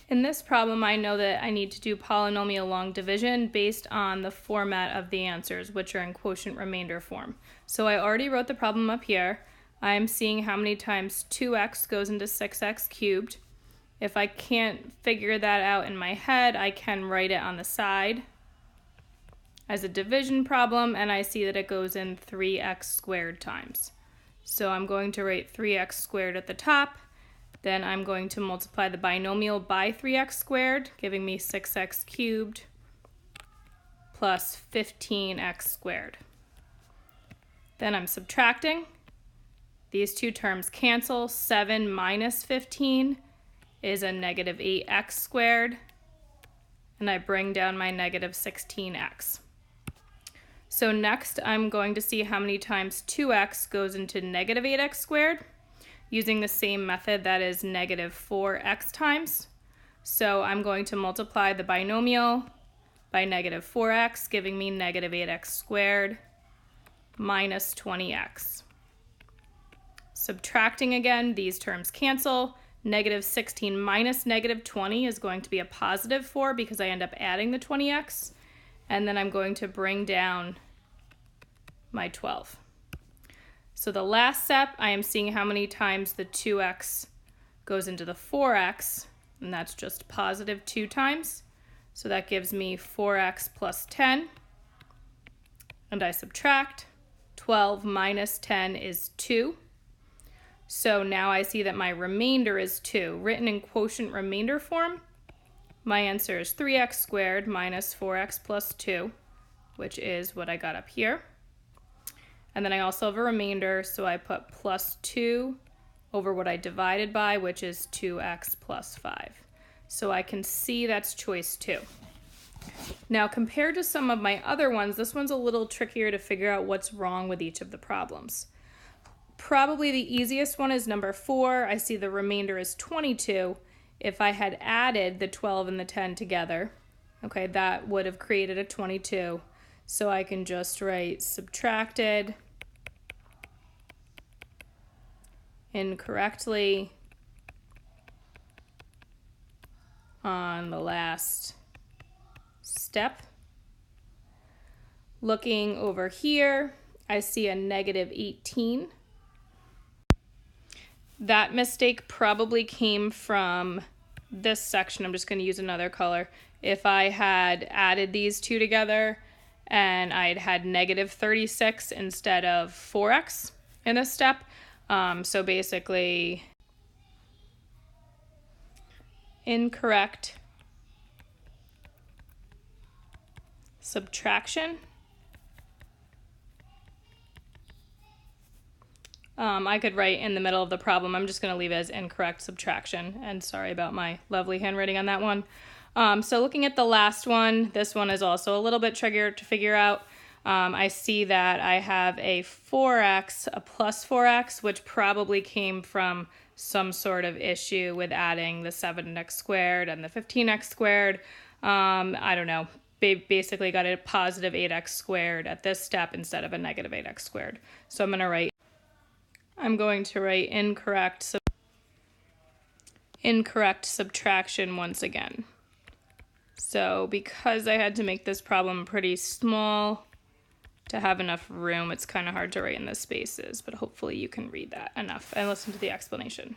In this problem, I know that I need to do polynomial long division based on the format of the answers, which are in quotient remainder form. So I already wrote the problem up here. I'm seeing how many times 2x goes into 6x cubed. If I can't figure that out in my head, I can write it on the side as a division problem, and I see that it goes in 3x squared times. So I'm going to write 3x squared at the top. Then I'm going to multiply the binomial by 3x squared, giving me 6x cubed plus 15x squared. Then I'm subtracting. These two terms cancel. 7 minus 15 is a negative 8x squared, and I bring down my negative 16x. So next I'm going to see how many times 2x goes into negative 8x squared, using the same method, that is negative 4x times. So I'm going to multiply the binomial by negative 4x, giving me negative 8x squared minus 20x. Subtracting again, these terms cancel. Negative 16 minus negative 20 is going to be a positive 4 because I end up adding the 20x. And then I'm going to bring down my 12. So the last step, I am seeing how many times the 2x goes into the 4x, and that's just positive 2 times. So that gives me 4x plus 10, and I subtract. 12 minus 10 is 2. So now I see that my remainder is 2. Written in quotient remainder form, my answer is 3x squared minus 4x plus 2, which is what I got up here. And then I also have a remainder, so I put plus 2 over what I divided by, which is 2x plus 5. So I can see that's choice 2. Now, compared to some of my other ones, this one's a little trickier to figure out what's wrong with each of the problems. Probably the easiest one is number 4. I see the remainder is 22. If I had added the 12 and the 10 together, okay, that would have created a 22. So I can just write subtracted incorrectly on the last step. Looking over here, I see a negative 18. That mistake probably came from this section. I'm just going to use another color. If I had added these two together and I'd had negative 36 instead of 4x in this step, so basically incorrect subtraction. I could write in the middle of the problem. I'm just going to leave it as incorrect subtraction, and sorry about my lovely handwriting on that one. So looking at the last one, this one is also a little bit trickier to figure out. I see that I have a 4x, a plus 4x, which probably came from some sort of issue with adding the 7x squared and the 15x squared. I don't know. Basically got a positive 8x squared at this step instead of a negative 8x squared. So I'm going to write incorrect subtraction once again. So because I had to make this problem pretty small to have enough room, it's kind of hard to write in the spaces, but hopefully you can read that enough and listen to the explanation.